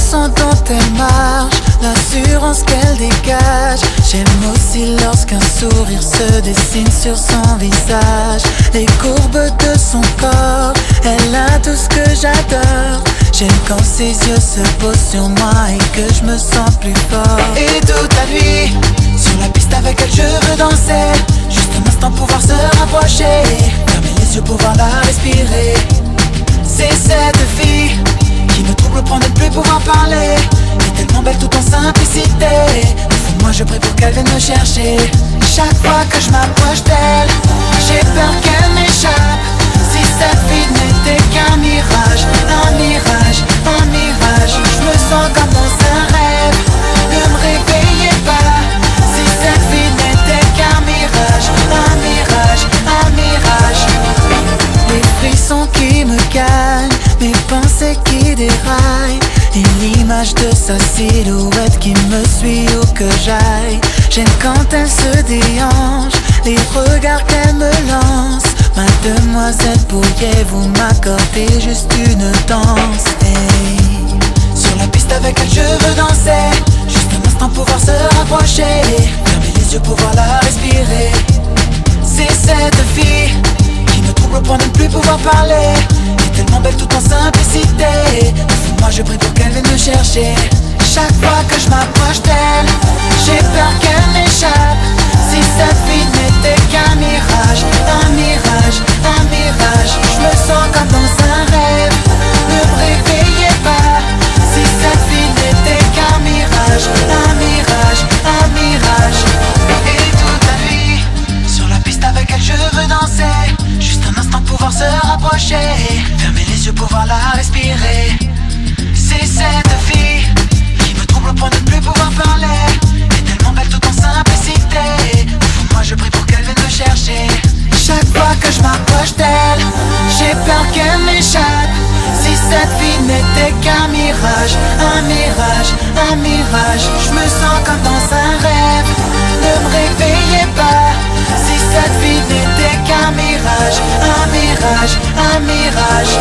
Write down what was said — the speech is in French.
façon dont elle marche, l'assurance qu'elle dégage. J'aime aussi lorsqu'un sourire se dessine sur son visage. Les courbes de son corps, elle a tout ce que j'adore. J'aime quand ses yeux se posent sur moi et que je me sens plus fort. Et toute la nuit, sur la piste avec elle je veux danser. Juste un instant pouvoir se rapprocher, fermer les yeux pour voir la respirer. C'est cette fille qui me trouble au point de ne plus pouvoir parler. Elle est tellement belle tout en simplicité. Au fond de moi je prie pour qu'elle vienne me chercher. Chaque fois que je m'approche d'elle, j'ai peur qu'elle m'échappe. Si cette fille n'était qu'un mirage, un mirage, un mirage, je me sens comme dans un rêve. Ne me réveillez pas. Si cette fille n'était qu'un mirage, un mirage, un mirage. Les frissons qui me gagnent, mes pensées qui déraillent, et l'image de sa silhouette qui me suit où que j'aille. J'aime quand elle se déhanche, les regards qu'elle me lance. Mademoiselle, pourriez-vous m'accorder juste une danse? Hey. Sur la piste avec elle je veux danser. Juste un instant pouvoir se rapprocher, fermer les yeux pour voir la respirer. C'est cette fille qui me trouble au point de ne plus pouvoir parler. Elle est tellement belle tout en simplicité. Au fond de moi je prie pour qu'elle vienne me chercher. Chaque fois que je m'approche d'elle, j'ai peur qu'elle m'échappe. Si cette fille n'était qu'un mirage, un mirage, un mirage, je me sens comme dans un rêve. Ne me réveillez pas. Si cette fille n'était qu'un mirage, un mirage, un mirage. Et toute la nuit, sur la piste avec elle je veux danser. Juste un instant pouvoir se rapprocher, fermer les yeux pour voir la respirer. C'est cette fille qui me trouble au point de ne plus pouvoir parler. Elle est tellement belle tout en simplicité. Au fond de moi je prie pour qu'elle vienne me chercher. Chaque fois que je m'approche d'elle, j'ai peur qu'elle m'échappe. Si cette fille n'était qu'un mirage, un mirage, un mirage, je me sens comme dans un rêve. Ne me réveillez pas. Si cette fille n'était qu'un mirage, un mirage, un mirage.